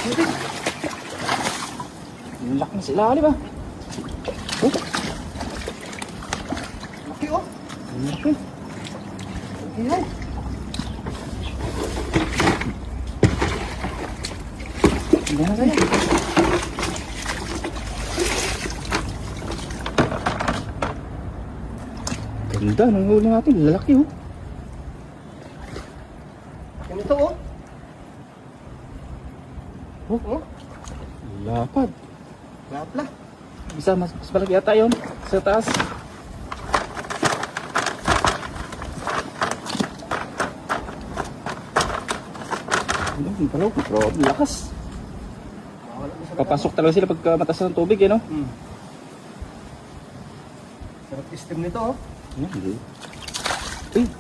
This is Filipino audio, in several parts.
Ang laki sa ilalim ba? Oh, Laki oh. ang laki. Ayan. Hindi na kaya. Ganda ng huli natin. Lalaki oh. Ganito oh. Oh, Oh. lapad. Lapla. Bisa mas malaki yata yun. Sa taas. Ang palaw. Pero ang lakas. Mawala mo sa Papasok talaga sila pagka mataas ng tubig eh no? Sarap system nito oh. Hindi.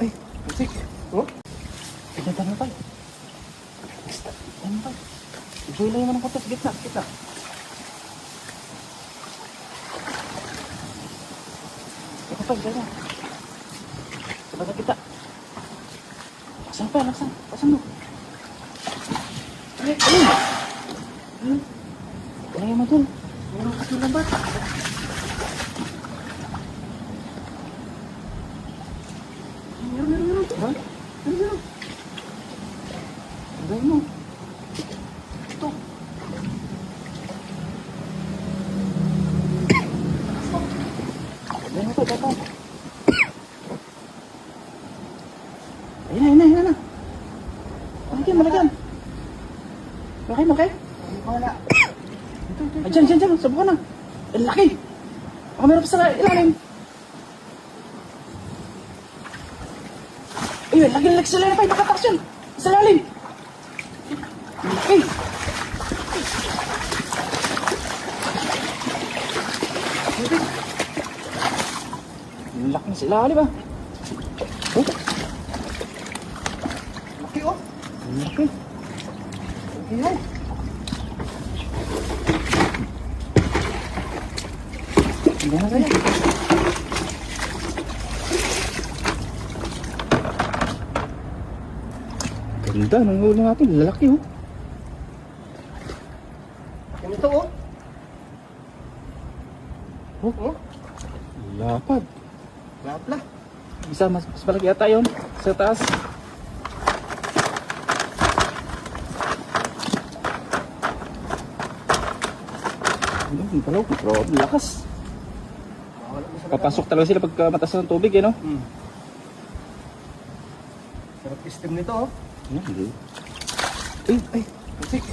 Ay, Musik. Oh. ay, tanong tayo. Tanong tayo. Isuloy mo ng kote sa gitna, gitna. Ito pa, ganyan. Sa kita. Laksan pa, laksan. Laksan mo. Ay, ayun. Kaya mo dun. Meron kasi lambat. Meron. Ha? Meron. Ang mo. Ito. Ganyan mo to, Ayun na. Malagyan. Okay. Wala. Ay, dyan. Sabukan na. Ang laki. Baka meron pa sa ilalim. Ayun, lagi sa ilalim pa. Nakatakas yun. Sa ilalim. Ang laki. Ang laki sa ilalim ah. Oh, Laki oh. ang laki. Ayan. Hindi na kaya. Ganda ng huli natin. Lalaki oh. Ganito oh. Oh, Oh. lapad. Lapla. Bisa mas malaki yata yun. Sa taas. Ang palaw. Pero ang lakas. Mawala mo sa Papasok talaga sila pagka mataas ng tubig eh no? Sarap system nito oh. Hindi. Musik.